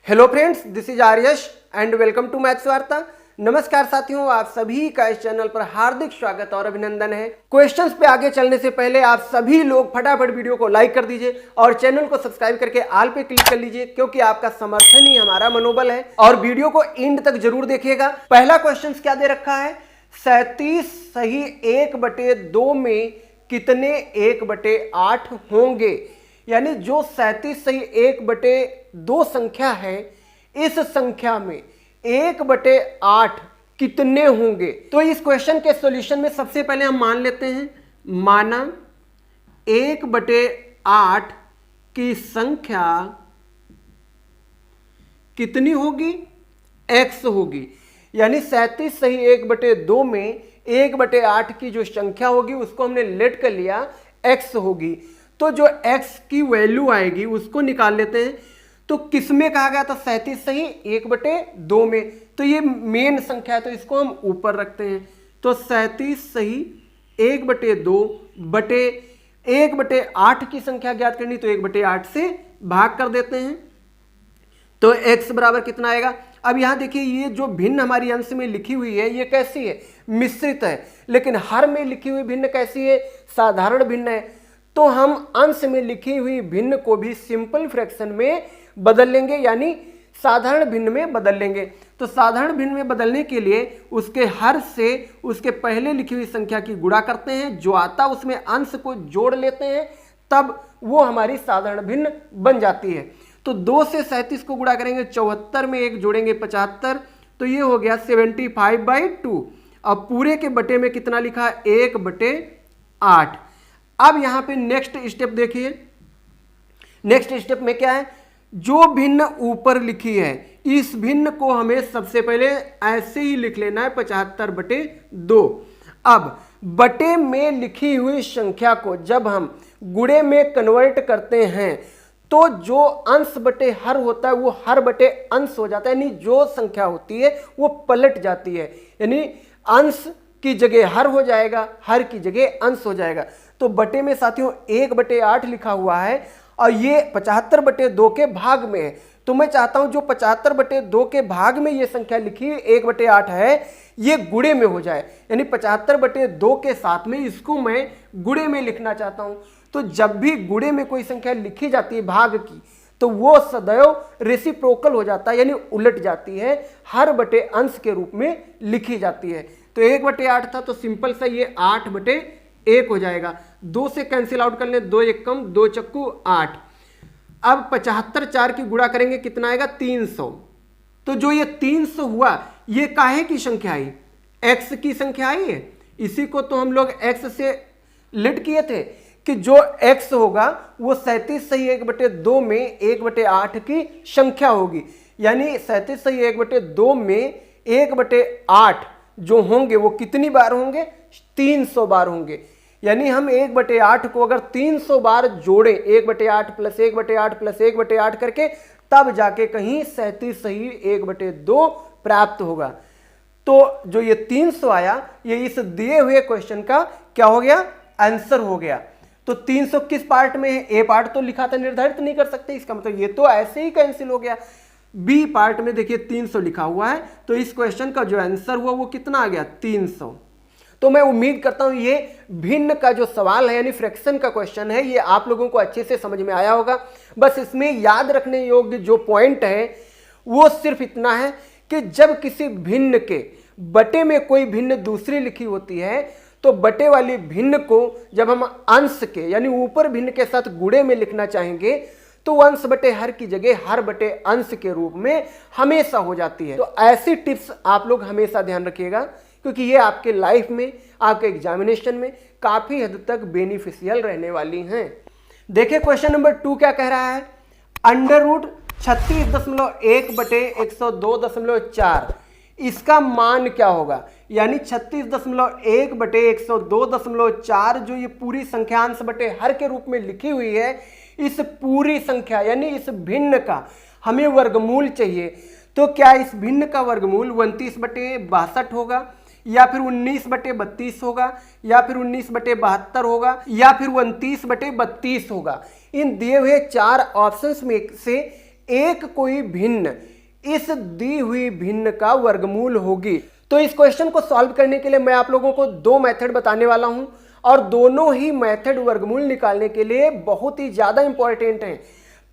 Hello friends, this is Aryash and welcome to maths वार्ता। नमस्कार साथियों, आप सभी का इस चैनल पर हार्दिक स्वागत और अभिनंदन है। क्वेश्चंस पे आगे चलने से पहले आप सभी लोग फटाफट वीडियो को लाइक कर दीजिए और चैनल को सब्सक्राइब करके ऑल पे क्लिक कर लीजिए, क्योंकि आपका समर्थन ही हमारा मनोबल है। और वीडियो को एंड तक जरूर देखिएगा। पहला क्वेश्चन क्या दे रखा है, 37 सही 1/2 में कितने 1/8 होंगे। यानी जो 37 सही 1/2 संख्या है, इस संख्या में 1/8 कितने होंगे। तो इस क्वेश्चन के सॉल्यूशन में सबसे पहले हम मान लेते हैं, माना 1/8 की संख्या कितनी होगी, x होगी। यानी 37 सही 1/2 में 1/8 की जो संख्या होगी उसको हमने लेट कर लिया x होगी। तो जो x की वैल्यू आएगी उसको निकाल लेते हैं। तो किसमें कहा गया था, 37 सही 1/2 में, तो ये मेन संख्या है तो इसको हम ऊपर रखते हैं। तो 37 सही 1/2 बटे 1/8 की संख्या ज्ञात करनी, तो 1/8 से भाग कर देते हैं। तो x बराबर कितना आएगा। अब यहां देखिए, ये जो भिन्न हमारी अंश में लिखी हुई है ये कैसी है, मिश्रित है। लेकिन हर में लिखी हुई भिन्न कैसी है, साधारण भिन्न है। तो हम अंश में लिखी हुई भिन्न को भी सिंपल फ्रैक्शन में बदल लेंगे, यानी साधारण भिन्न में बदल लेंगे। तो साधारण भिन्न में बदलने के लिए उसके हर से उसके पहले लिखी हुई संख्या की गुणा करते हैं, जो आता उसमें अंश को जोड़ लेते हैं, तब वो हमारी साधारण भिन्न बन जाती है। तो 2 से 37 को गुणा करेंगे, 74 में 1 जोड़ेंगे 75, तो ये हो गया 75/2। अब पूरे के बटे में कितना लिखा, 1/8। अब यहां पे नेक्स्ट स्टेप देखिए, नेक्स्ट स्टेप में क्या है, जो भिन्न ऊपर लिखी है इस भिन्न को हमें सबसे पहले ऐसे ही लिख लेना है, 75/2। अब बटे में लिखी हुई संख्या को जब हम गुणे में कन्वर्ट करते हैं तो जो अंश बटे हर होता है वो हर बटे अंश हो जाता है, यानी जो संख्या होती है वो पलट जाती है, यानी अंश की जगह हर हो जाएगा, हर की जगह अंश हो जाएगा। तो बटे में साथियों 1/8 लिखा हुआ है और ये 75/2 के भाग में है। तो मैं चाहता हूं जो 75/2 के भाग में ये संख्या लिखी 1/8 है, ये गुणे में हो जाए, यानी 75/2 के साथ में इसको मैं गुणे में लिखना चाहता हूं। तो जब भी गुणे में कोई संख्या लिखी जाती है भाग की, तो वो सदैव रेसिप्रोकल हो जाता है, यानी उलट जाती है, हर बटे अंश के रूप में लिखी जाती है। तो 1/8 था तो सिंपल सा ये 8/1 हो जाएगा। 2 से कैंसिल आउट कर ले, 2 1 कम 2 चक्कू 8। अब 75 4 की गुणा करेंगे, कितना आएगा, 300। तो जो ये 300 हुआ ये काहे की संख्या आई, x की संख्या आई है। इसी को तो हम लोग x से लिट किए थे कि जो x होगा वो 37 सही 1/2 में 1/8 की संख्या होगी। यानी 37 सही 1/2 में 1/8 जो होंगे वो कितनी बार होंगे, 300 बार होंगे। यानी हम 1/8 को अगर 300 बार जोड़ें, 1/8 प्लस 1/8 प्लस 1/8 करके, तब जाके कहीं 37 सही 1/2 प्राप्त होगा। तो जो ये 300 आया, ये इस दिए हुए क्वेश्चन का क्या हो गया, आंसर हो गया। तो 300 किस पार्ट में है, ए पार्ट तो लिखा था, निर्धारित नहीं कर सकते, इसका मतलब ये तो ऐसे ही कैंसिल हो गया। बी पार्ट में देखिए 300 लिखा हुआ है, तो इस क्वेश्चन का जो आंसर हुआ वो कितना आ गया, 300। तो मैं उम्मीद करता हूं ये भिन्न का जो सवाल है, यानी फ्रैक्शन का क्वेश्चन है, ये आप लोगों को अच्छे से समझ में आया होगा। बस इसमें याद रखने योग्य जो पॉइंट है वो सिर्फ इतना है कि जब किसी भिन्न के बटे में कोई भिन्न दूसरी लिखी होती है, तो बटे वाली भिन्न को जब हम अंश के यानी ऊपर भिन्न के साथ गुणे में लिखना चाहेंगे, तो अंश बटे हर की जगह हर बटे अंश के रूप में हमेशा हो जाती है। तो ऐसी टिप्स आप लोग हमेशा ध्यान रखिएगा, क्योंकि ये आपके लाइफ में, आपके एग्जामिनेशन में काफी हद तक बेनिफिशियल रहने वाली हैं। देखिए क्वेश्चन नंबर 2 क्या कह रहा है, √36.1/102.4 इसका मान क्या होगा। यानी 36.1/102.4 जो ये पूरी संख्या अंश बटे हर के रूप में लिखी हुई है, इस पूरी संख्या यानी इस भिन्न का हमें वर्गमूल चाहिए। तो क्या इस भिन्न का वर्गमूल 29/62 होगा, या फिर 19/32 होगा, या फिर 19/72 होगा, या फिर 29/32 होगा। इन दिए हुए 4 ऑप्शंस में से एक कोई भिन्न इस दी हुई भिन्न का वर्गमूल होगी। तो इस क्वेश्चन को सॉल्व करने के लिए मैं आप लोगों को दो मेथड बताने वाला हूं और दोनों ही मेथड वर्गमूल निकालने के लिए बहुत ही ज्यादा इंपॉर्टेंट हैं।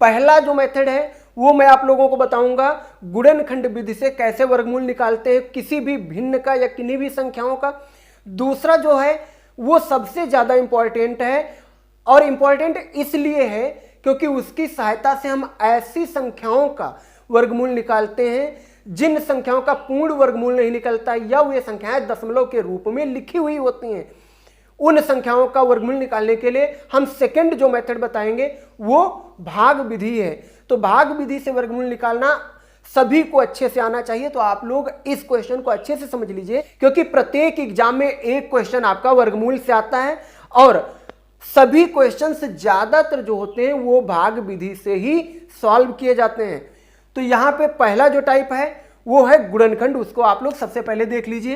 पहला जो मेथड है वो मैं आप लोगों को बताऊंगा गुणनखंड विधि से कैसे वर्गमूल निकालते हैं किसी भी भिन्न का या किन्हीं भी संख्याओं का। दूसरा जो है वो सबसे ज्यादा इंपॉर्टेंट है और इंपॉर्टेंट इसलिए है क्योंकि उसकी सहायता से हम ऐसी संख्याओं का वर्गमूल निकालते हैं जिन संख्याओं का पूर्ण वर्गमूल नहीं निकलता या वे संख्याएं दशमलव के रूप में लिखी हुई होती हैं। उन संख्याओं का वर्गमूल निकालने के लिए हम सेकंड जो मेथड बताएंगे वो भाग विधि है। तो भाग विधि से वर्गमूल निकालना सभी को अच्छे से आना चाहिए। तो आप लोग इस क्वेश्चन को अच्छे से समझ लीजिए क्योंकि प्रत्येक एग्जाम में एक क्वेश्चन आपका वर्गमूल से आता है और सभी क्वेश्चंस ज्यादातर जो होते हैं वो भाग विधि से ही सॉल्व किए जाते हैं। तो यहां पे पहला जो टाइप है वो है गुणनखंड, उसको आप लोग सबसे पहले देख लीजिए।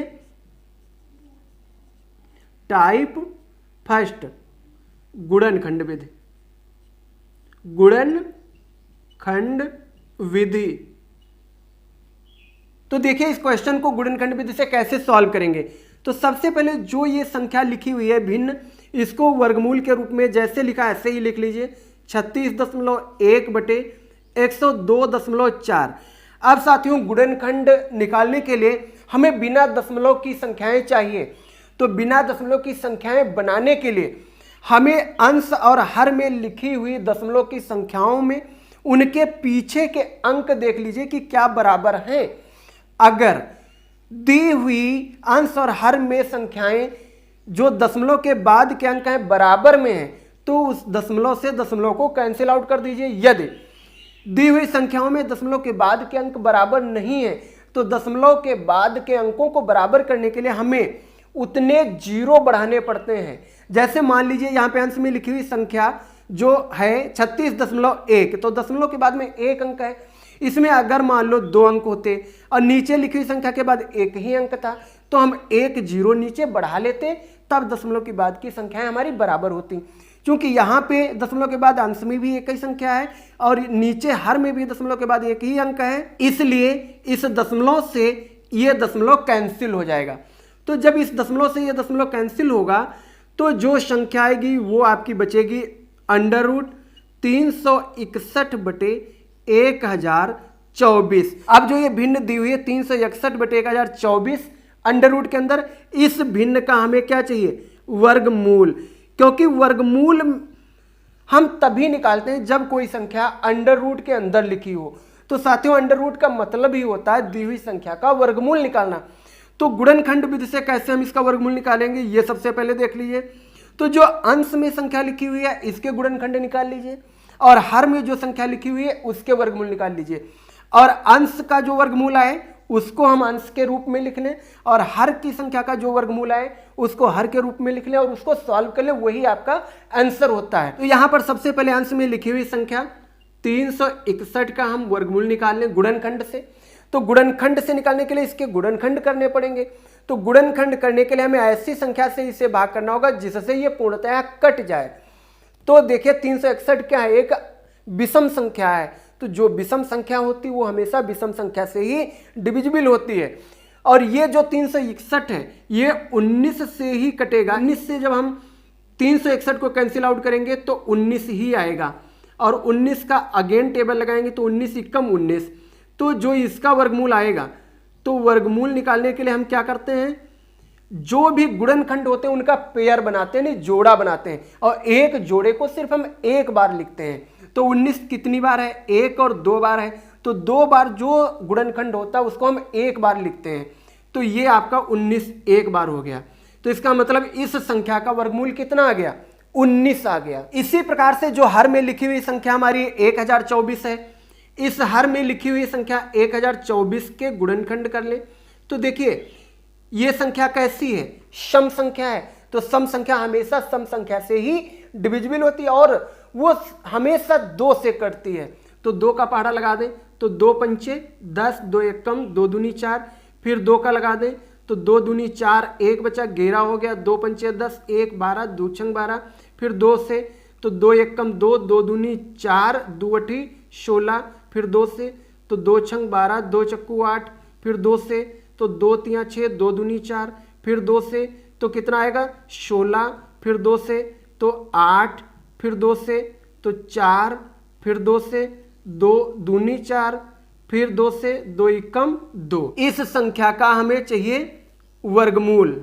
टाइप फर्स्ट गुणनखंड विधि, गुणनखंड विधि। तो देखिए इस क्वेश्चन को गुणनखंड विधि से कैसे सॉल्व करेंगे। तो सबसे पहले जो ये संख्या लिखी हुई है भिन्न, इसको वर्गमूल के रूप में जैसे लिखा ऐसे ही लिख लीजिए 36.1/102.4। अब साथियों गुणनखंड निकालने के लिए हमें बिना दशमलव की संख्याएं चाहिए। तो बिना दशमलव की संख्याएं बनाने के लिए हमें अंश और हर में लिखी हुई दशमलव की संख्याओं में उनके पीछे के अंक देख लीजिए कि क्या बराबर हैं। अगर दी हुई अंश और हर में संख्याएं जो दशमलव के बाद के अंक हैं बराबर में हैं तो उस दशमलव से दशमलव को कैंसिल आउट कर दीजिए। यदि दी हुई संख्याओं में दशमलव के बाद के अंक बराबर नहीं है तो दशमलव के बाद के अंकों को बराबर करने के लिए हमें उतने जीरो बढ़ाने पड़ते हैं। जैसे मान लीजिए यहाँ पे अंश में लिखी हुई संख्या जो है 36.1, तो दशमलव के बाद में एक अंक है। इसमें अगर मान लो 2 अंक होते और नीचे लिखी हुई संख्या के बाद एक ही अंक था तो हम एक जीरो नीचे बढ़ा लेते, तब दशमलव के बाद की संख्याएं हमारी बराबर होती। क्योंकि यहाँ पे दशमलव के बाद अंश में भी एक ही संख्या है और नीचे हर में भी दशमलव के बाद एक ही अंक है, इसलिए इस दशमलव से ये दशमलव कैंसिल हो जाएगा। तो जब इस दशमलव से ये दशमलव कैंसिल होगा तो जो संख्या आएगी वो आपकी बचेगी √361/1024। अब जो ये भिन्न दी हुई है 361/1024 अंडर रूट के अंदर, इस भिन्न का हमें क्या चाहिए वर्गमूल। क्योंकि वर्गमूल हम तभी निकालते हैं जब कोई संख्या अंडर रूट के अंदर लिखी हो। तो साथियों अंडर रूट का मतलब ही होता है दी हुई संख्या का वर्गमूल निकालना। तो गुणनखंड विधि से कैसे हम इसका वर्गमूल निकालेंगे ये सबसे पहले देख लीजिए। तो जो अंश में संख्या लिखी हुई है इसके गुणनखंड निकाल लीजिए और हर में जो संख्या लिखी हुई है उसके वर्गमूल निकाल लीजिए। और अंश का जो वर्गमूल आए उसको हम अंश के रूप में लिख लें और हर की संख्या का जो वर्गमूल आए उसको हर के रूप में लिख लें और उसको सॉल्व कर लें, वही आपका आंसर होता है। तो यहां पर सबसे पहले अंश में लिखी हुई संख्या 361 का हम वर्गमूल निकाल लें गुणनखंड से। तो गुणनखंड से निकालने के लिए इसके गुणनखंड करने पड़ेंगे। तो गुणनखंड करने के लिए हमें ऐसी संख्या से इसे भाग करना होगा जिससे ये पूर्णतः कट जाए। तो देखिए 361 क्या है, एक विषम संख्या है। तो जो विषम संख्या होती है वो हमेशा विषम संख्या से ही डिविजिबल होती है। और ये जो 361 है ये 19 से ही कटेगा। 19 से जब हम 361 को कैंसिल आउट करेंगे तो 19 ही आएगा और 19 का अगेन टेबल लगाएंगे तो 19 × 19। तो जो इसका वर्गमूल आएगा, तो वर्गमूल निकालने के लिए हम क्या करते हैं, जो भी गुणनखंड होते हैं उनका पेयर बनाते हैं, नहीं जोड़ा बनाते हैं और एक जोड़े को सिर्फ हम एक बार लिखते हैं। तो 19 कितनी बार है, एक और 2 बार है। तो 2 बार जो गुणनखंड होता है उसको हम एक बार लिखते हैं। तो ये आपका 19 एक बार हो गया। तो इसका मतलब इस संख्या का वर्गमूल कितना आ गया, 19 आ गया। इसी प्रकार से जो हर में लिखी हुई संख्या हमारी 1024 है, इस हर में लिखी हुई संख्या 1024 के गुणनखंड कर ले। तो देखिए ये संख्या कैसी है, सम संख्या है। तो सम संख्या हमेशा सम संख्या से ही डिविजिबल होती है और वो हमेशा 2 से कटती है। तो 2 का पहाड़ा लगा दें तो 2 पंचे 10, 2 एकम 2 दूनी 4, फिर 2 का लगा दें तो 2 दूनी 4, 1 बचा 11 हो गया, 2 पंचे 10, 1 12, 2 छंग 12, फिर 2 से तो 2 एकम 2, 2 दूनी 4, 2 अठी 16, फिर 2 से तो 2 छंग 12, 2 चक्कू 8, फिर 2 से तो 2 तियां 6, 2 दूनी 4, फिर 2 से तो कितना आएगा 16, फिर 2 से तो 8, फिर 2 से तो 4, फिर 2 से 2 दूनी 4, फिर 2 से 2 एकम 2। इस संख्या का हमें चाहिए वर्गमूल।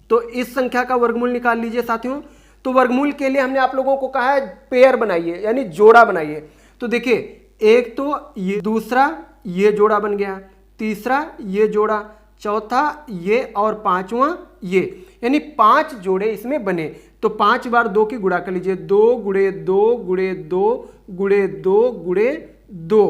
तो इस संख्या का वर्गमूल निकाल लीजिए साथियों। तो वर्गमूल के लिए हमने आप लोगों को कहा है पेयर बनाइए, यानी जोड़ा बनाइए। तो देखिए, एक तो ये, दूसरा ये जोड़ा बन गया, तीसरा ये जोड़ा, चौथा ये और पांचवा ये, यानी 5 जोड़े इसमें बने। तो 5 बार 2 की गुणा कर लीजिए, 2 गुणे 2 गुणे 2 गुणे 2 गुणे 2।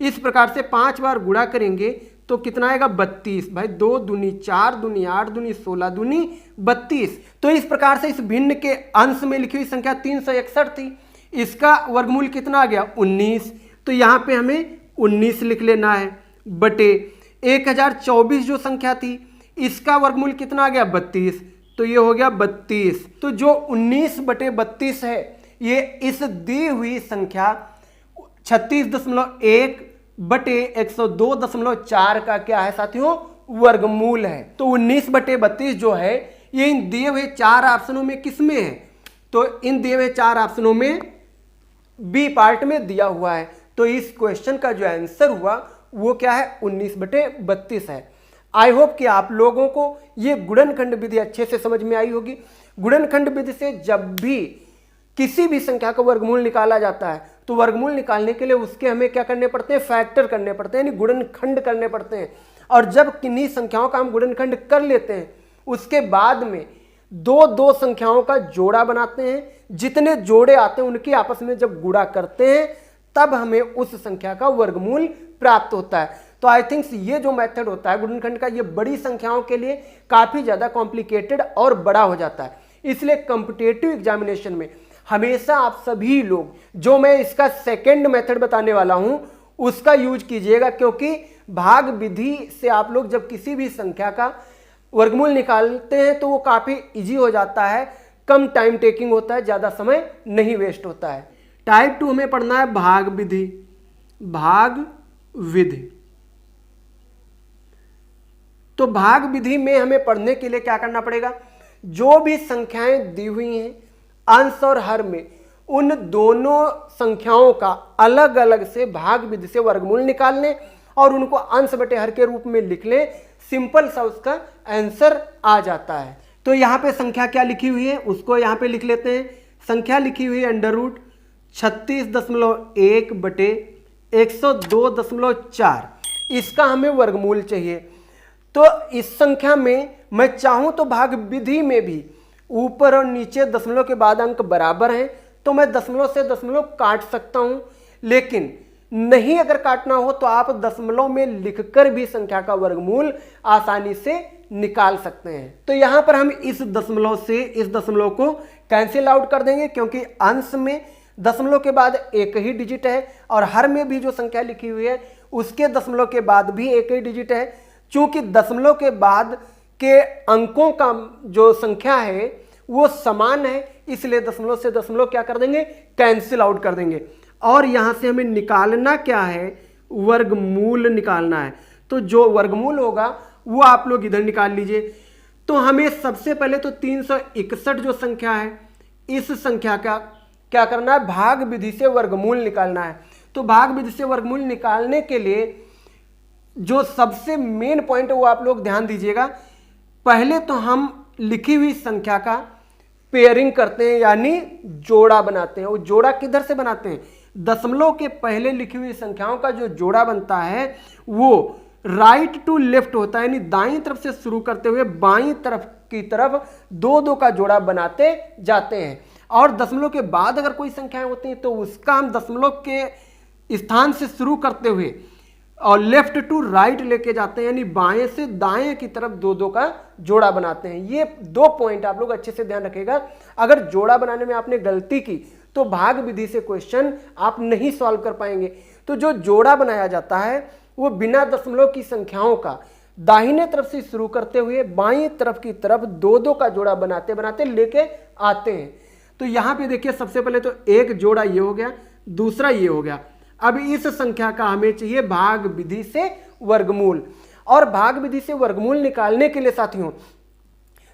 इस प्रकार से 5 बार गुणा करेंगे तो कितना आएगा 32। भाई 2 दूनी 4 दूनी 8 दूनी 16 दूनी 32। तो इस प्रकार से इस भिन्न के अंश में लिखी हुई संख्या 361 थी, इसका वर्गमूल कितना आ गया 19। तो यहाँ पे हमें 19 लिख लेना है, बटे 1024 जो संख्या थी इसका वर्गमूल कितना आ गया 32। तो ये हो गया 32। तो जो 19 बटे 32 है ये इस दी हुई संख्या 36.1 बटे 102.4 का क्या है साथियों वर्गमूल है। तो 19 बटे 32 जो है ये इन दिए हुए 4 ऑप्शनों में किस में है? तो इन दिए हुए 4 ऑप्शनों में बी पार्ट में दिया हुआ है। तो इस क्वेश्चन का जो आंसर हुआ वो क्या है 19 बटे 32 है। आई होप कि आप लोगों को ये गुणनखंड विधि अच्छे से समझ में आई होगी। गुणनखंड विधि से जब भी किसी भी संख्या का वर्गमूल निकाला जाता है तो वर्गमूल निकालने के लिए उसके हमें क्या करने पड़ते हैं फैक्टर करने पड़ते हैं, यानी गुणनखंड करने पड़ते हैं। और जब किन्हीं संख्याओं का हम गुणनखंड कर लेते हैं उसके बाद में दो संख्याओं का जोड़ा बनाते हैं। जितने जोड़े आते हैं उनकी आपस में जब गुणा करते हैं तब हमें उस संख्या का वर्गमूल प्राप्त होता है। तो आई थिंक ये जो मेथड होता है गुणनखंड का ये बड़ी संख्याओं के लिए काफी ज्यादा कॉम्प्लिकेटेड और बड़ा हो जाता है। इसलिए कॉम्पिटिटिव एग्जामिनेशन में हमेशा आप सभी लोग जो मैं इसका सेकंड मेथड बताने वाला हूं उसका यूज कीजिएगा, क्योंकि भाग विधि से आप लोग जब किसी भी संख्या का वर्गमूल निकालते हैं तो वो काफी इजी हो जाता है, कम टाइम टेकिंग होता है, ज्यादा समय नहीं वेस्ट होता है। टाइप 2 हमें पढ़ना है भाग विधि। भाग विधि, तो भाग विधि में हमें पढ़ने के लिए क्या करना पड़ेगा, जो भी संख्याएं दी हुई हैं अंश और हर में उन दोनों संख्याओं का अलग अलग से भाग विधि से वर्गमूल निकाल लें और उनको अंश बटे हर के रूप में लिख लें। सिंपल सा उसका आंसर आ जाता है। तो यहाँ पे संख्या क्या लिखी हुई है उसको यहाँ पे लिख लेते हैं। संख्या लिखी हुई है अंडर रूट 36.1 बटे 102.4। इसका हमें वर्गमूल चाहिए। तो इस संख्या में मैं चाहूं तो भाग विधि में भी ऊपर और नीचे दशमलव के बाद अंक बराबर हैं तो मैं दशमलव से दशमलव काट सकता हूं, लेकिन नहीं अगर काटना हो तो आप दशमलव में लिखकर भी संख्या का वर्गमूल आसानी से निकाल सकते हैं। तो यहां पर हम इस दशमलव से इस दशमलव को कैंसिल आउट कर देंगे, क्योंकि अंश में दशमलव के बाद एक ही डिजिट है और हर में भी जो संख्या लिखी हुई है उसके दशमलव के बाद भी एक ही डिजिट है। चूंकि दशमलव के बाद के अंकों का जो संख्या है वो समान है, इसलिए दशमलव से दशमलव क्या कर देंगे कैंसिल आउट कर देंगे। और यहां से हमें निकालना क्या है वर्गमूल निकालना है। तो जो वर्गमूल होगा वो आप लोग इधर निकाल लीजिए। तो हमें सबसे पहले तो 361 जो संख्या है इस संख्या का क्या करना है भाग विधि से वर्गमूल निकालना है। तो भाग विधि से वर्गमूल निकालने के लिए जो सबसे मेन पॉइंट है वो आप लोग ध्यान दीजिएगा। पहले तो हम लिखी हुई संख्या का पेयरिंग करते हैं, यानी जोड़ा बनाते हैं। वो जोड़ा किधर से बनाते हैं, दशमलव के पहले लिखी हुई संख्याओं का जो जोड़ा बनता है वो राइट टू लेफ्ट होता है, यानी दाईं तरफ से शुरू करते हुए बाईं तरफ की तरफ दो का जोड़ा बनाते जाते हैं। और दशमलव के बाद अगर कोई संख्याएं होती हैं तो उसका हम दशमलव के स्थान से शुरू करते हुए और लेफ्ट टू राइट लेके जाते हैं, यानी बाएं से दाएं की तरफ दो का जोड़ा बनाते हैं। ये 2 पॉइंट आप लोग अच्छे से ध्यान रखिएगा। अगर जोड़ा बनाने में आपने गलती की तो भाग विधि से क्वेश्चन आप नहीं सॉल्व कर पाएंगे। तो जो जोड़ा बनाया जाता है वो बिना दशमलव की संख्याओं का दाहिने तरफ से शुरू करते हुए बाईं तरफ की तरफ दो का जोड़ा बनाते बनाते लेके आते हैं। तो यहां पे देखिए सबसे पहले तो एक जोड़ा ये हो गया, दूसरा ये हो गया। अब इस संख्या का हमें चाहिए भाग विधि से वर्गमूल, और भाग विधि से वर्गमूल निकालने के लिए साथियों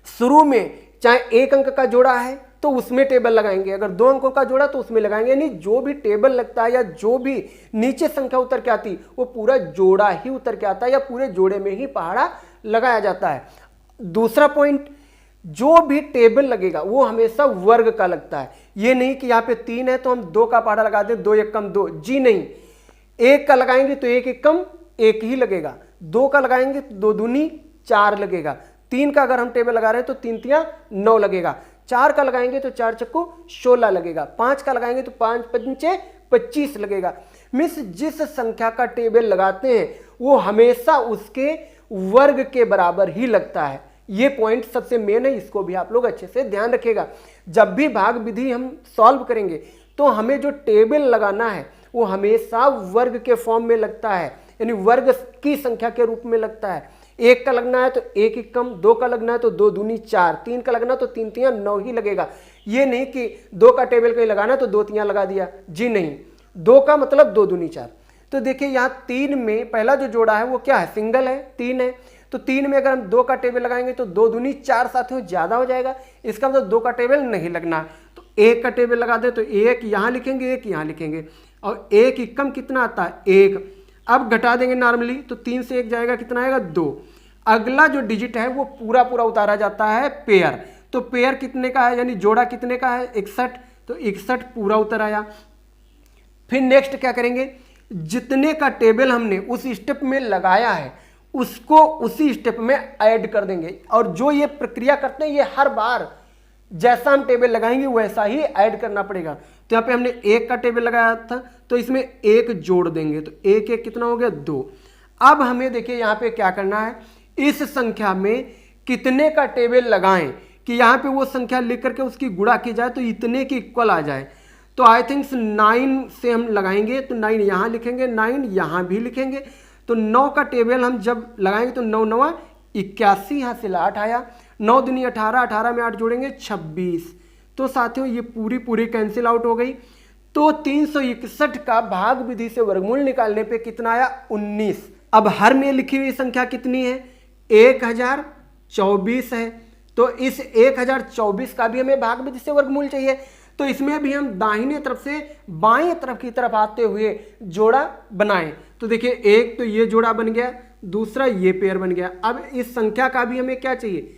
शुरू में चाहे एक अंक का जोड़ा है तो उसमें टेबल लगाएंगे, अगर दो अंकों का जोड़ा तो उसमें लगाएंगे, यानी जो भी टेबल लगता है या जो भी नीचे संख्या उतर के आती वो पूरा जोड़ा ही उतर के आता है या पूरे जोड़े में ही पहाड़ा लगाया जाता है। दूसरा पॉइंट, जो भी टेबल लगेगा वो हमेशा वर्ग का लगता है, ये नहीं कि यहाँ पे 3 है तो हम 2 का पहाड़ा लगा दें, 2 एक कम 2, जी नहीं। 1 का लगाएंगे तो 1 एक कम 1 ही लगेगा, 2 का लगाएंगे तो 2 दूनी 4 लगेगा, 3 का अगर हम टेबल लगा रहे हैं तो 3 तिया 9 लगेगा, 4 का लगाएंगे तो 4 चक्कू 16 लगेगा, 5 का लगाएंगे तो 5 पंचे 25 लगेगा। मिस जिस संख्या का टेबल लगाते हैं वो हमेशा उसके वर्ग के बराबर ही लगता है, ये पॉइंट सबसे मेन है, इसको भी आप लोग अच्छे से ध्यान रखिएगा। जब भी भाग विधि हम सॉल्व करेंगे तो हमें जो टेबल लगाना है वो हमेशा वर्ग के फॉर्म में लगता है, यानी वर्ग की संख्या के रूप में लगता है। 1 का लगना है तो 1 एक कम, 2 का लगना है तो 2 दूनी 4, 3 का लगना तो 3 तिया 9 ही लगेगा। ये नहीं कि 2 का टेबल कहीं लगाना तो 2 तिया लगा दिया, जी नहीं। 2 का मतलब 2 दूनी 4। तो देखिए यहाँ 3 में पहला जो जोड़ा है वो क्या है, सिंगल है, 3 है, तो 3 में अगर हम 2 का टेबल लगाएंगे तो 2 दूनी 4 साथियों ज्यादा हो जाएगा, इसका मतलब 2 का टेबल नहीं लगना। तो 1 का टेबल लगा दे तो 1 यहाँ लिखेंगे, 1 यहाँ लिखेंगे, और 1 एकम कितना आता है 1। अब घटा देंगे नॉर्मली तो 3 से 1 जाएगा, कितना आएगा 2। अगला जो डिजिट है वो पूरा पूरा उतारा जाता है पेयर, तो पेयर कितने का है, यानी जोड़ा कितने का है 61, तो 61 पूरा उतर आया। फिर नेक्स्ट क्या करेंगे, जितने का टेबल हमने उस स्टेप में लगाया है उसको उसी स्टेप में ऐड कर देंगे, और जो ये प्रक्रिया करते हैं ये हर बार जैसा हम टेबल लगाएंगे वैसा ही ऐड करना पड़ेगा। तो यहाँ पे हमने 1 का टेबल लगाया था तो इसमें 1 जोड़ देंगे, तो 1 1 कितना हो गया 2। अब हमें देखिए यहाँ पे क्या करना है, इस संख्या में कितने का टेबल लगाएं कि यहाँ पे वो संख्या लिख करके उसकी गुणा की जाए तो इतने की इक्वल आ जाए। तो आई थिंक 9 से हम लगाएंगे तो 9 यहाँ लिखेंगे, 9 यहाँ भी लिखेंगे, तो 9 का टेबल हम जब लगाएंगे तो 9 9 81, यहाँ से 8 आया, 9 दूनी 18, 18 में 8 जोड़ेंगे 26। तो साथियों ये पूरी कैंसिल आउट हो गई। तो 361 का भाग विधि से वर्गमूल निकालने पे कितना आया 19। अब हर में लिखी हुई संख्या कितनी है 1024 है, तो इस 1024 का भी हमें भाग विधि से वर्गमूल चाहिए, तो इसमें भी हम दाहिने तरफ से बाएं तरफ की तरफ आते हुए जोड़ा बनाएं। तो देखिए एक तो ये जोड़ा बन गया, दूसरा ये पेयर बन गया। अब इस संख्या का भी हमें क्या चाहिए,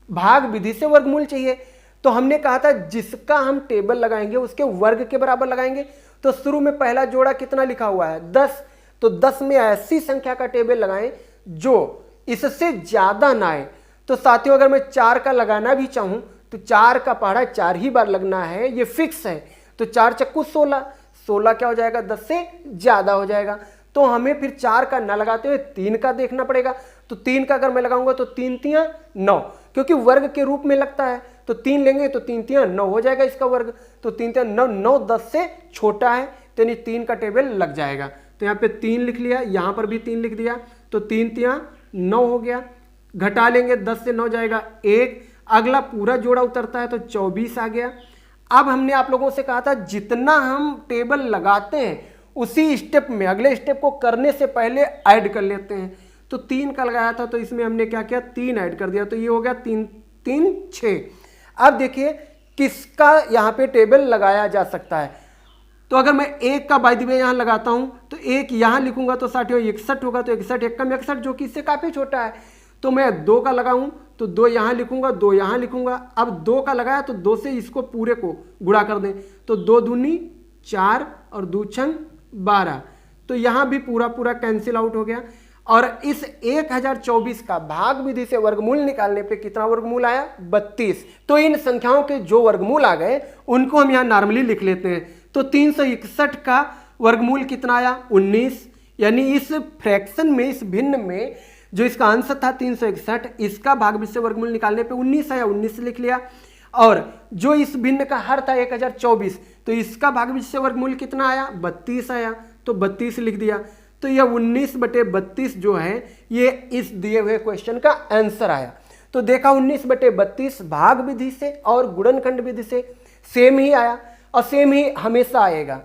भाग विधि से वर्गमूल चाहिए। तो हमने कहा था जिसका हम टेबल लगाएंगे उसके वर्ग के बराबर लगाएंगे। तो शुरू में पहला जोड़ा कितना लिखा हुआ है 10, तो 10 में ऐसी संख्या का टेबल लगाएं जो इससे ज्यादा ना आए। तो साथियों अगर मैं 4 का लगाना भी चाहूं तो 4 का पहाड़ा 4 ही बार लगना है, ये फिक्स है। तो 4 चक्कू 16, 16 क्या हो जाएगा 10 से ज्यादा हो जाएगा। तो हमें फिर 4 का ना लगाते हुए 3 का देखना पड़ेगा। तो 3 का अगर मैं लगाऊंगा तो 3 तिया 9, क्योंकि वर्ग के रूप में लगता है, तो 3 लेंगे तो 3 तिया 9 हो जाएगा इसका वर्ग। तो 3 तिया 9, 9 10 से छोटा है तो यानी 3 का टेबल लग जाएगा। तो यहाँ पे 3 लिख लिया, यहाँ पर भी 3 लिख दिया, तो 3 तिया 9 हो गया। घटा लेंगे 10 से 9 जाएगा 1, अगला पूरा जोड़ा उतरता है तो 24 आ गया। अब हमने आप लोगों से कहा था जितना हम टेबल लगाते हैं उसी स्टेप में अगले स्टेप को करने से पहले ऐड कर लेते हैं। तो 3 का लगाया था तो इसमें हमने क्या किया 3 ऐड कर दिया, तो ये हो गया 3 3 6। अब देखिए किसका यहाँ पे टेबल लगाया जा सकता है। तो अगर मैं 1 का बाय द वे यहाँ लगाता हूँ तो 1 यहाँ लिखूंगा तो 61 होगा, तो 61 1 कम 61 जो कि इससे काफ़ी छोटा है। तो मैं 2 का लगाऊं तो 2 यहाँ लिखूंगा, 2 यहाँ लिखूंगा। अब 2 का लगाया तो 2 से इसको पूरे को गुणा कर दें, तो 2 दूनी 4 और 2 छंग 12, तो यहाँ भी पूरा कैंसिल आउट हो गया। और इस 1024 का भाग विधि से वर्गमूल निकालने पे कितना वर्गमूल आया 32। तो इन संख्याओं के जो वर्गमूल आ गए उनको हम यहाँ नॉर्मली लिख लेते हैं। तो 361 का वर्गमूल कितना आया 19, यानी इस फ्रैक्शन में इस भिन्न में जो इसका अंश था 361, इसका भाग विधि से वर्गमूल निकालने पे 19 आया, 19 लिख लिया। और जो इस भिन्न का हर था 1024, तो इसका भाग विधि से वर्गमूल कितना आया 32 आया, तो 32 लिख दिया। तो यह 19/32 जो है ये इस दिए हुए क्वेश्चन का आंसर आया। तो देखा 19/32 भाग विधि से और गुणनखंड विधि से सेम ही आया और सेम ही हमेशा आएगा।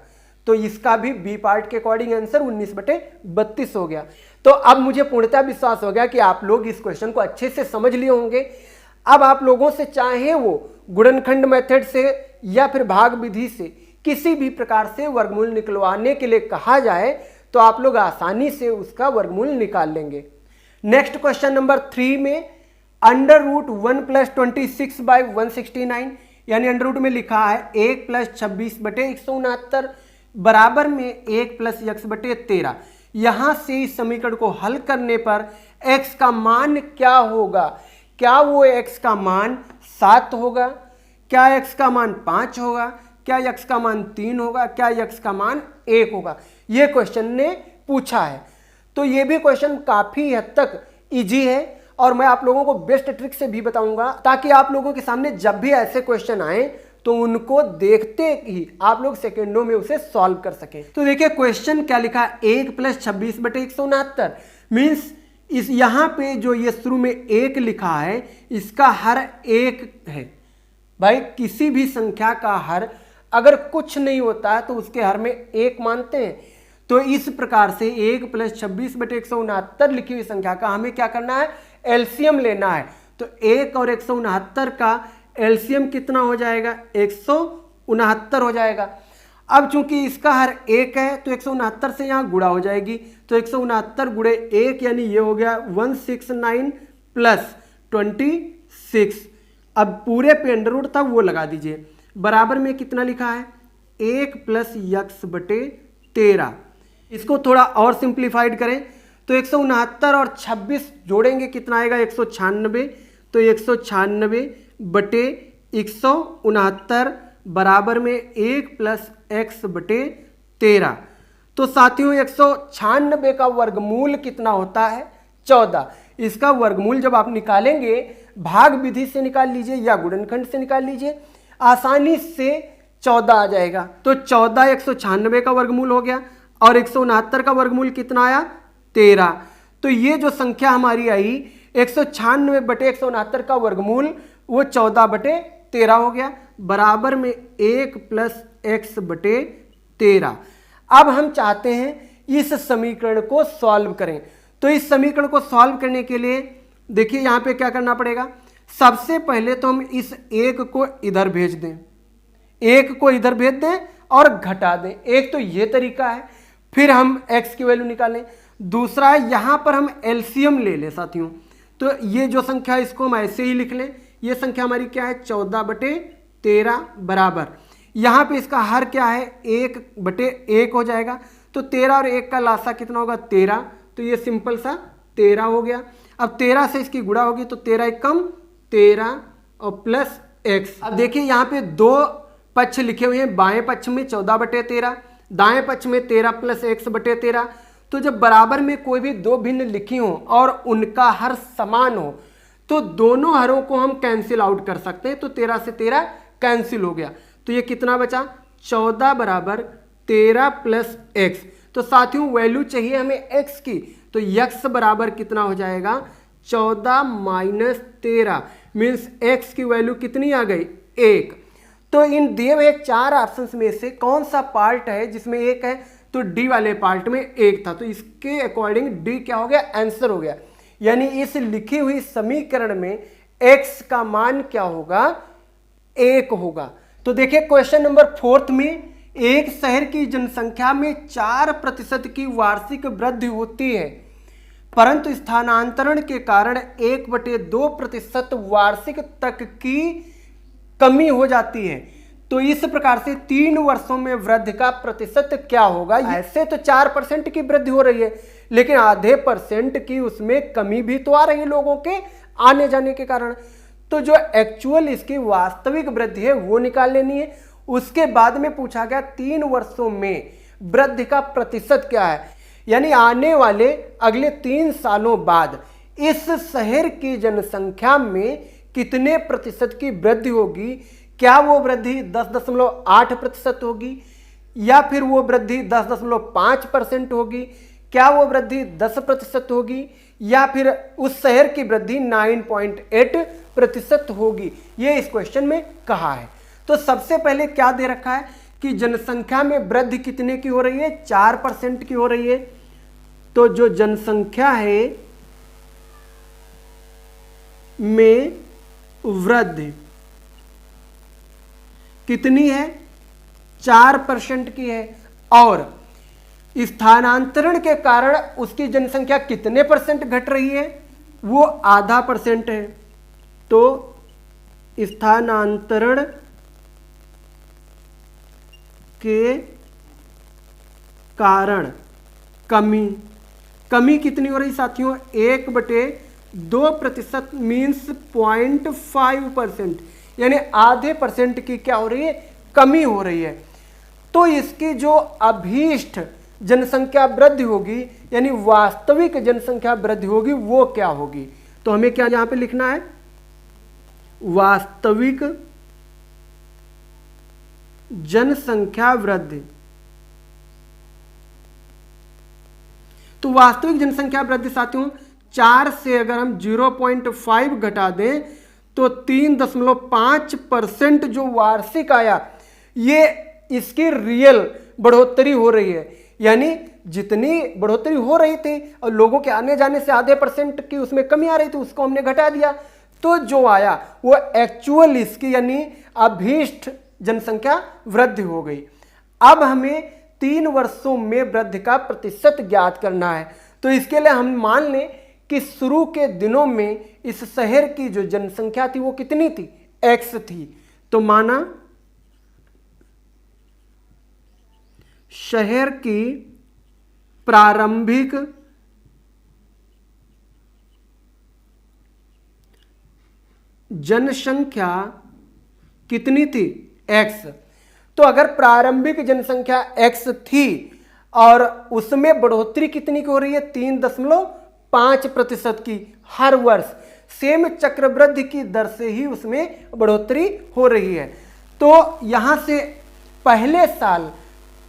तो इसका भी बी पार्ट के अकॉर्डिंग आंसर 19/32 हो गया। तो अब मुझे पूर्णतः विश्वास हो गया कि आप लोग इस क्वेश्चन को अच्छे से समझ लिए होंगे। अब आप लोगों से चाहे वो गुणनखंड मेथड से या फिर भाग विधि से किसी भी प्रकार से वर्गमूल निकलवाने के लिए कहा जाए तो आप लोग आसानी से उसका वर्गमूल निकाल लेंगे। नेक्स्ट क्वेश्चन नंबर 3 में √1 + 26/169 यानी अंडर रूट में लिखा है 1 + 26/169 बराबर में 1 + x/13। यहां से इस समीकरण को हल करने पर x का मान क्या होगा? क्या वो x का मान 7 होगा? क्या x का मान 5 होगा? क्या x का मान 3 होगा? क्या x का मान 1 होगा? ये क्वेश्चन ने पूछा है। तो ये भी क्वेश्चन काफी हद तक इजी है और मैं आप लोगों को बेस्ट ट्रिक से भी बताऊंगा ताकि आप लोगों के सामने जब भी ऐसे क्वेश्चन आए तो उनको देखते ही आप लोग सेकेंडों में उसे सॉल्व कर सकें। तो देखिए क्वेश्चन क्या लिखा है, 1 + 26/169 मीन्स इस यहाँ पे जो ये शुरू में 1 लिखा है इसका हर 1 है। भाई किसी भी संख्या का हर अगर कुछ नहीं होता है तो उसके हर में 1 मानते हैं। तो इस प्रकार से 1 + 26/169 लिखी हुई संख्या का हमें क्या करना है, एलसीएम लेना है। तो 1 और 169 का एलसीएम कितना हो जाएगा, 169 हो जाएगा। अब चूंकि इसका हर 1 है तो 169 से यहाँ गुणा हो जाएगी, तो 169 × 1 यानी ये हो गया 169 + 26। अब पूरे पे अंडर रूट था वो लगा दीजिए, बराबर में कितना लिखा है 1 + x/13। इसको थोड़ा और सिंप्लीफाइड करें तो 169 और 26 जोड़ेंगे कितना आएगा 196। तो 196/169 बराबर में 1 + x/13। तो साथियों 196 का वर्गमूल कितना होता है 14। इसका वर्गमूल जब आप निकालेंगे भाग विधि से निकाल लीजिए या गुणनखंड से निकाल लीजिए, आसानी से 14 आ जाएगा। तो 14 196 का वर्गमूल हो गया और 169 का वर्गमूल कितना आया 13। तो ये जो संख्या हमारी आई 196/169 का वर्गमूल वो 14/13 हो गया, बराबर में 1 + x/13। अब हम चाहते हैं इस समीकरण को सॉल्व करें। तो इस समीकरण को सॉल्व करने के लिए देखिए यहाँ पे क्या करना पड़ेगा। सबसे पहले तो हम इस 1 को इधर भेज दें, 1 को इधर भेज दें और घटा दें। एक तो ये तरीका है, फिर हम x की वैल्यू निकालें। दूसरा है यहाँ पर हम एलसीएम ले लें साथियों। तो ये जो संख्या इसको हम ऐसे ही लिख लें, ये संख्या हमारी क्या है 14/13 बराबर यहाँ पे इसका हर क्या है 1/1 हो जाएगा। तो 13 और 1 का लासा कितना होगा 13, तो ये सिंपल सा 13 हो गया। अब 13 से इसकी गुणा होगी तो 13 × 13 और प्लस x। अब देखिए यहाँ पे 2 पक्ष लिखे हुए हैं, बाएं पक्ष में 14/13, दाएं पक्ष में 13 + x/13। तो जब बराबर में कोई भी 2 भिन्न लिखी हो और उनका हर समान हो तो दोनों हरों को हम कैंसिल आउट कर सकते हैं। तो 13 से 13 कैंसिल हो गया, तो ये कितना बचा 14 = 13 + x। तो साथियों वैल्यू चाहिए हमें x की, तो x बराबर कितना हो जाएगा 14 - 13 मीन्स x की वैल्यू कितनी आ गई 1। तो इन दिए हुए 4 ऑप्शंस में से कौन सा पार्ट है जिसमें 1 है, तो डी वाले पार्ट में 1 था। तो इसके अकॉर्डिंग डी क्या हो गया आंसर हो गया। यानी इस लिखी हुई समीकरण में x का मान क्या होगा 1 होगा। तो देखिए क्वेश्चन नंबर 4 में एक शहर की जनसंख्या में 4% की वार्षिक वृद्धि होती है, परंतु स्थानांतरण के कारण 1/2% वार्षिक तक की कमी हो जाती है। तो इस प्रकार से 3 वर्षों में वृद्धि का प्रतिशत क्या होगा। ऐसे तो 4% की वृद्धि हो रही है, लेकिन आधे % की उसमें कमी भी तो आ रही है लोगों के आने जाने के कारण। तो जो एक्चुअल इसकी वास्तविक वृद्धि है वो निकाल लेनी है। उसके बाद में पूछा गया 3 वर्षों में वृद्धि का प्रतिशत क्या है, यानी आने वाले अगले 3 सालों बाद इस शहर की जनसंख्या में कितने प्रतिशत की वृद्धि होगी। क्या वो वृद्धि 10.8% होगी या फिर वो वृद्धि 10.5% होगी, क्या वो वृद्धि 10% होगी या फिर उस शहर की वृद्धि 9.8% होगी। ये इस क्वेश्चन में कहा है। तो सबसे पहले क्या दे रखा है कि जनसंख्या में वृद्धि कितने की हो रही है, 4% की हो रही है। तो जो जनसंख्या है में वृद्धि कितनी है, 4% की है, और स्थानांतरण के कारण उसकी जनसंख्या कितने परसेंट घट रही है, वो 0.5% है। तो स्थानांतरण के कारण कमी कितनी हो रही साथियों, 1/2% मीन्स 0.5%, यानी आधे परसेंट की क्या हो रही है, कमी हो रही है। तो इसकी जो अभीष्ट जनसंख्या वृद्धि होगी, यानी वास्तविक जनसंख्या वृद्धि होगी, वो क्या होगी। तो हमें क्या यहां पे लिखना है, वास्तविक जनसंख्या वृद्धि। तो वास्तविक जनसंख्या वृद्धि साथियों 4 से अगर हम 0.5 घटा दें तो 3.5% जो वार्षिक आया, ये इसकी रियल बढ़ोतरी हो रही है। यानी जितनी बढ़ोतरी हो रही थी और लोगों के आने जाने से आधे % की उसमें कमी आ रही थी, उसको हमने घटा दिया, तो जो आया वो एक्चुअल इसकी यानी अभीष्ट जनसंख्या वृद्धि हो गई। अब हमें 3 वर्षों में वृद्धि का प्रतिशत ज्ञात करना है। तो इसके लिए हम मान लें कि शुरू के दिनों में इस शहर की जो जनसंख्या थी वो कितनी थी, x थी। तो माना शहर की प्रारंभिक जनसंख्या कितनी थी, x। तो अगर प्रारंभिक जनसंख्या x थी और उसमें बढ़ोतरी कितनी की हो रही है, 3.5% की हर वर्ष, सेम चक्रवृद्धि की दर से ही उसमें बढ़ोतरी हो रही है। तो यहां से पहले साल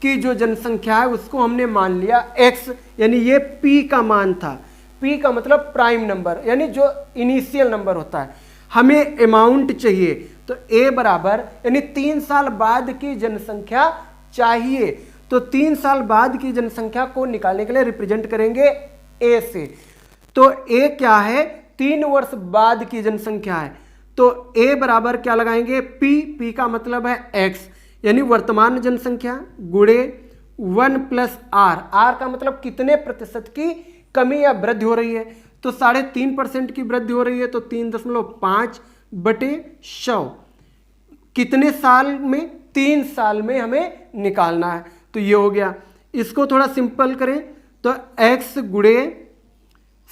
की जो जनसंख्या है उसको हमने मान लिया x, यानी ये p का मान था। p का मतलब प्राइम नंबर, यानी जो इनिशियल नंबर होता है। हमें अमाउंट चाहिए, तो a बराबर यानी 3 साल बाद की जनसंख्या चाहिए। तो 3 साल बाद की जनसंख्या को निकालने के लिए रिप्रेजेंट करेंगे a से। तो a क्या है, 3 वर्ष बाद की जनसंख्या है। तो a बराबर क्या लगाएंगे, p का मतलब है x, यानी वर्तमान जनसंख्या गुणे 1 + r का मतलब कितने प्रतिशत की कमी या वृद्धि हो रही है। तो 3.5% की वृद्धि हो रही है, तो 3.5/100 कितने साल में, 3 साल में हमें निकालना है। तो ये हो गया। इसको थोड़ा सिंपल करें तो x गुणे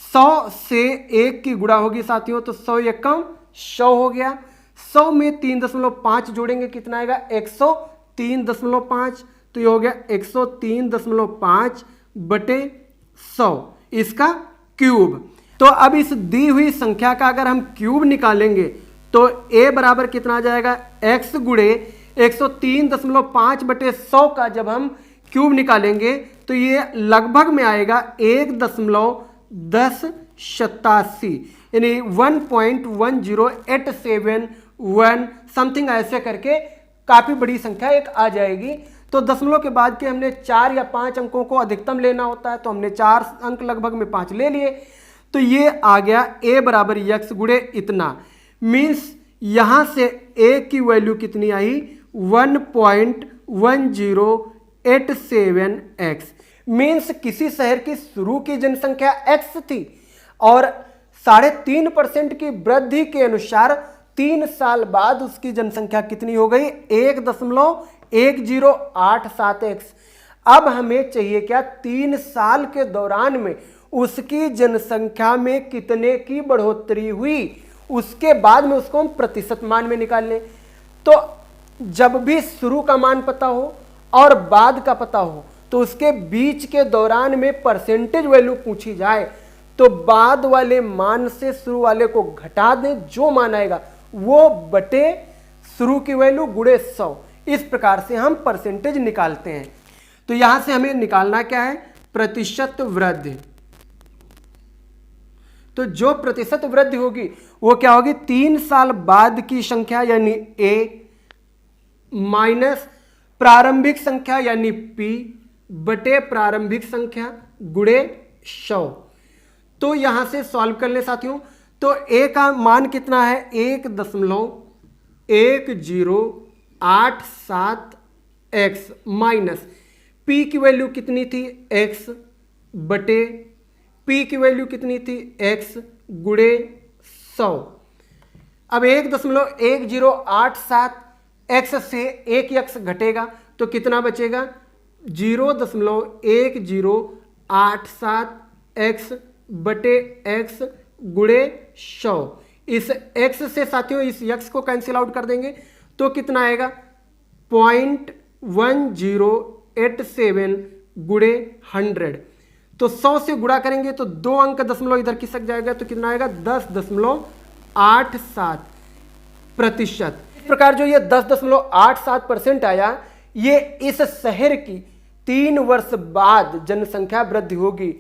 100 से 1 की गुणा होगी साथियों, तो 100 एकम 100 हो गया। 100 में 3.5 जोड़ेंगे कितना आएगा, 103.5। तो ये हो गया 103.5/100, इसका क्यूब। तो अब इस दी हुई संख्या का अगर हम क्यूब निकालेंगे तो a बराबर कितना आ जाएगा, x गुणे 103.5/100 का जब हम क्यूब निकालेंगे तो ये लगभग में आएगा 1.1087, यानी 1.10871 समथिंग, ऐसे करके काफी बड़ी संख्या एक आ जाएगी। तो दशमलव के बाद के हमने 4 या 5 अंकों को अधिकतम लेना होता है, तो हमने 4 अंक लगभग में 5 ले लिए। तो ये आ गया a बराबर x गुणे इतना, मीन्स यहां से a की वैल्यू कितनी आई, 1.1087x, मीन्स किसी शहर की शुरू की जनसंख्या x थी और 3.5% की वृद्धि के अनुसार 3 साल बाद उसकी जनसंख्या कितनी हो गई, 1.1087x। अब हमें चाहिए क्या, 3 साल के दौरान में उसकी जनसंख्या में कितने की बढ़ोतरी हुई, उसके बाद में उसको हम प्रतिशत मान में निकाल लें। तो जब भी शुरू का मान पता हो और बाद का पता हो तो उसके बीच के दौरान में परसेंटेज वैल्यू पूछी जाए तो बाद वाले मान से शुरू वाले को घटा दें, जो मान आएगा वो बटे शुरू की वैल्यू गुणे 100। इस प्रकार से हम परसेंटेज निकालते हैं। तो यहां से हमें निकालना क्या है, प्रतिशत वृद्धि। तो जो प्रतिशत वृद्धि होगी वो क्या होगी, 3 साल बाद की संख्या यानी a माइनस प्रारंभिक संख्या यानी P बटे प्रारंभिक संख्या गुणे 100। तो यहां से सॉल्व कर ले साथियों। तो A का मान कितना है 1.1087x माइनस P की वैल्यू कितनी थी x बटे P की वैल्यू कितनी थी x गुणे 100। अब 1.1087 x से एक x घटेगा तो कितना बचेगा 0.1087 x बटे x गुणे 100। इस x से साथियों इस x को कैंसिल आउट कर देंगे तो कितना आएगा 0.1087 गुणे 100। तो 100 से गुणा करेंगे तो 2 अंक दशमलव इधर खिसक जाएगा तो कितना आएगा 10.87%। इस प्रकार जो ये 10.87% आया, ये इस शहर की 3 वर्ष बाद जनसंख्या वृद्धि होगी।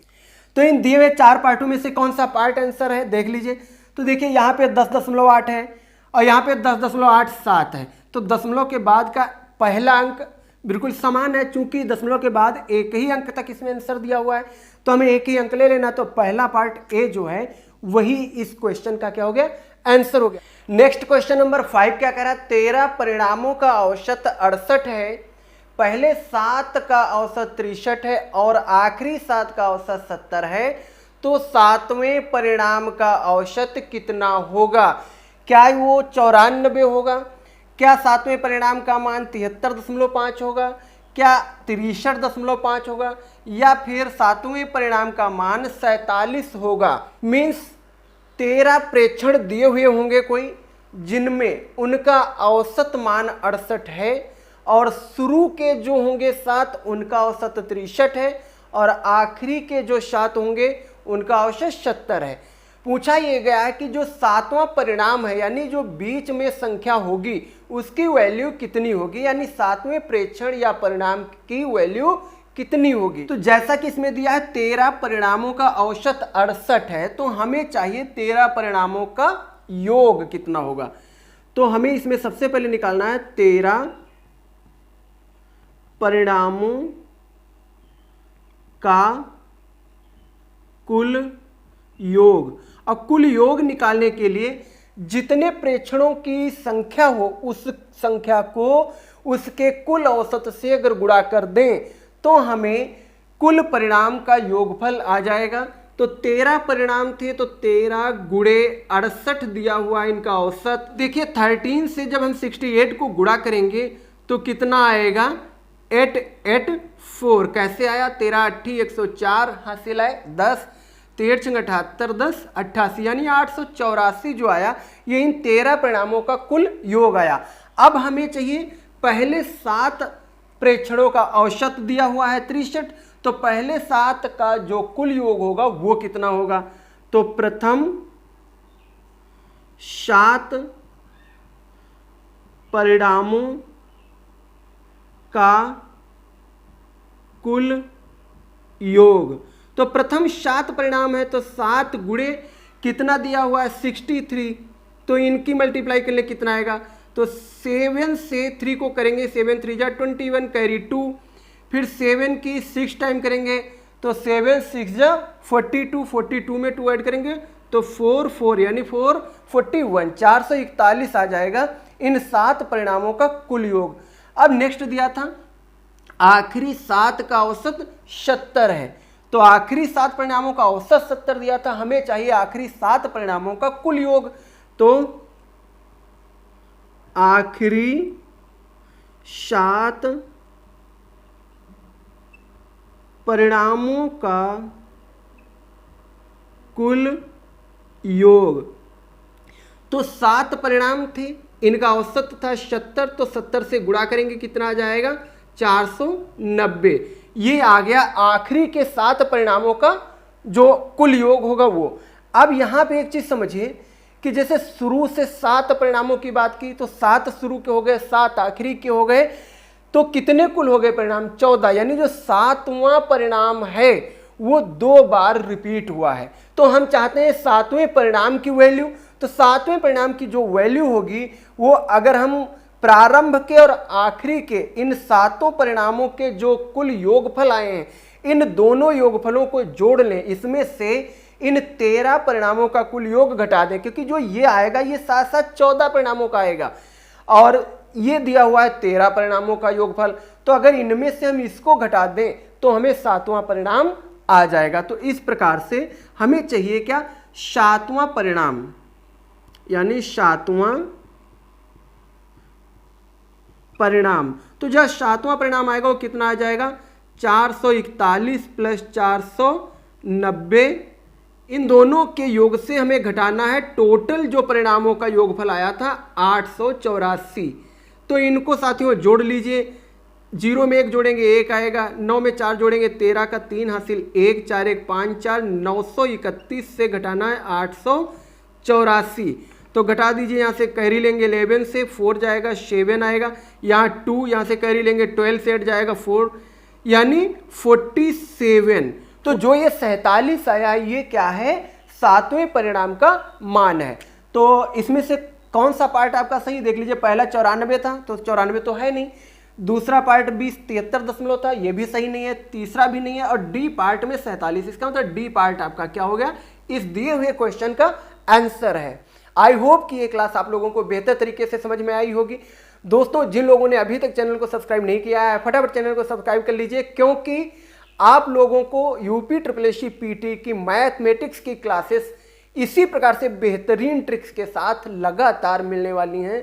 तो इन दिए हुए 4 पार्टों में से कौन सा पार्ट आंसर है देख लीजिए। तो देखिए यहाँ पे 10.8 है और यहाँ पे 10.87 है। तो दशमलव के बाद का पहला अंक बिल्कुल समान है, चूंकि दशमलव के बाद एक ही अंक तक इसमें आंसर दिया हुआ है तो हमें एक ही अंक ले लेना। तो पहला पार्ट ए जो है वही इस क्वेश्चन का क्या हो गया आंसर हो गया। नेक्स्ट क्वेश्चन नंबर 5 क्या कह रहा है 13 परिणामों का औसत 68 है, पहले 7 का औसत 63 है और आखिरी 7 का औसत 70 है, तो 7वें परिणाम का औसत कितना होगा। क्या वो 94 होगा, क्या 7वें परिणाम का मान 73.5 होगा, क्या 63.5 होगा, या फिर 7वें परिणाम का मान 47 होगा। मीन्स 13 प्रेक्षण दिए हुए होंगे कोई जिनमें उनका औसत मान 68 है और शुरू के जो होंगे 7 उनका औसत 63 है और आखिरी के जो 7 होंगे उनका औसत 70 है। पूछा ये गया है कि जो 7वां परिणाम है यानी जो बीच में संख्या होगी उसकी वैल्यू कितनी होगी, यानी 7वें प्रेक्षण या परिणाम की वैल्यू कितनी होगी। तो जैसा कि इसमें दिया है 13 परिणामों का औसत 68 है, तो हमें चाहिए 13 परिणामों का योग कितना होगा। तो हमें इसमें सबसे पहले निकालना है 13 परिणामों का कुल योग। और कुल योग निकालने के लिए जितने प्रेक्षणों की संख्या हो उस संख्या को उसके कुल औसत से अगर गुणा कर दें तो हमें कुल परिणाम का योगफल आ जाएगा। तो 13 परिणाम थे तो 13 गुणे 68 दिया हुआ इनका औसत। देखिए 13 से जब हम 68 को गुणा करेंगे तो कितना आएगा 884। कैसे आया 13 8 104 हासिल है 10 13 78 10 88 यानी 884 जो आया ये इन 13 परिणामों का कुल योग आया। अब हमें चाहिए पहले 7 प्रेक्षणों का औसत दिया हुआ है 63, तो पहले 7 का जो कुल योग होगा वो कितना होगा। तो प्रथम 7 परिणामों का कुल योग। तो प्रथम 7 परिणाम है तो 7 गुणे कितना दिया हुआ है 63, तो इनकी मल्टीप्लाई करने कितना आएगा। तो 7 से 3 को करेंगे 7 3 जा 21 कैरी 2, फिर 7 की 6 टाइम करेंगे तो 7 6 जा 42, 42 में 2 ऐड करेंगे तो 4 4 यानी 4 41 441 आ जाएगा इन 7 परिणामों का कुल योग। अब नेक्स्ट दिया था आखिरी 7 का औसत 70 है, तो आखिरी 7 परिणामों का औसत 70 दिया था, हमें चाहिए आखिरी 7 परिणामों का कुल योग। तो आखिरी 7 परिणामों का कुल योग। तो 7 परिणाम थे, इनका औसत था 70, तो 70 से गुणा करेंगे कितना आ जाएगा 490। ये आ गया आखिरी के 7 परिणामों का जो कुल योग होगा वो। अब यहां पे एक चीज समझिए कि जैसे शुरू से 7 परिणामों की बात की तो 7 शुरू के हो गए 7 आखिरी के हो गए, तो कितने कुल हो गए परिणाम 14, यानी जो 7वां परिणाम है वो 2 बार रिपीट हुआ है। तो हम चाहते हैं 7वें परिणाम की वैल्यू, तो 7वें परिणाम की जो वैल्यू होगी वो अगर हम प्रारंभ के और आखिरी के इन सातों परिणामों के जो कुल योगफल आए हैं, इन दोनों योगफलों को जोड़ लें, इसमें से इन 13 परिणामों का कुल योग घटा दें, क्योंकि जो ये आएगा ये साथ साथ 14 परिणामों का आएगा और ये दिया हुआ है 13 परिणामों का योगफल। तो अगर इनमें से हम इसको घटा दें तो हमें 7वां परिणाम आ जाएगा। तो इस प्रकार से हमें चाहिए क्या, 7वां परिणाम, यानी 7वां परिणाम। तो जब 7वां परिणाम आएगा वो कितना आ जाएगा, 441 प्लस 490, इन दोनों के योग से हमें घटाना है टोटल जो परिणामों का योगफल आया था 884। तो इनको साथियों जोड़ लीजिए, 0 में 1 जोड़ेंगे 1 आएगा, 9 में 4 जोड़ेंगे 13 का 3 हासिल 1, 4 1 5 4, 931 से घटाना है 884। तो घटा दीजिए, यहाँ से कैरी लेंगे 11 से 4 जाएगा 7 आएगा, यहाँ 2 यहाँ से कैरी लेंगे 12 से 8 जाएगा 4 यानी 47। तो जो ये 47 आया ये क्या है, 7वें परिणाम का मान है। तो इसमें से कौन सा पार्ट आपका सही देख लीजिए, पहला 94 था तो 94 तो है नहीं, दूसरा पार्ट 73 था ये भी सही नहीं है, तीसरा भी नहीं है, और डी पार्ट में 47, इसका मतलब डी पार्ट आपका क्या हो गया, इस दिए हुए क्वेश्चन का आंसर है। आई होप कि ये क्लास आप लोगों को बेहतर तरीके से समझ में आई होगी। दोस्तों जिन लोगों ने अभी तक चैनल को सब्सक्राइब नहीं किया है फटाफट चैनल को सब्सक्राइब कर लीजिए, क्योंकि आप लोगों को यूपी SSSC PT की मैथमेटिक्स की क्लासेस इसी प्रकार से बेहतरीन ट्रिक्स के साथ लगातार मिलने वाली हैं।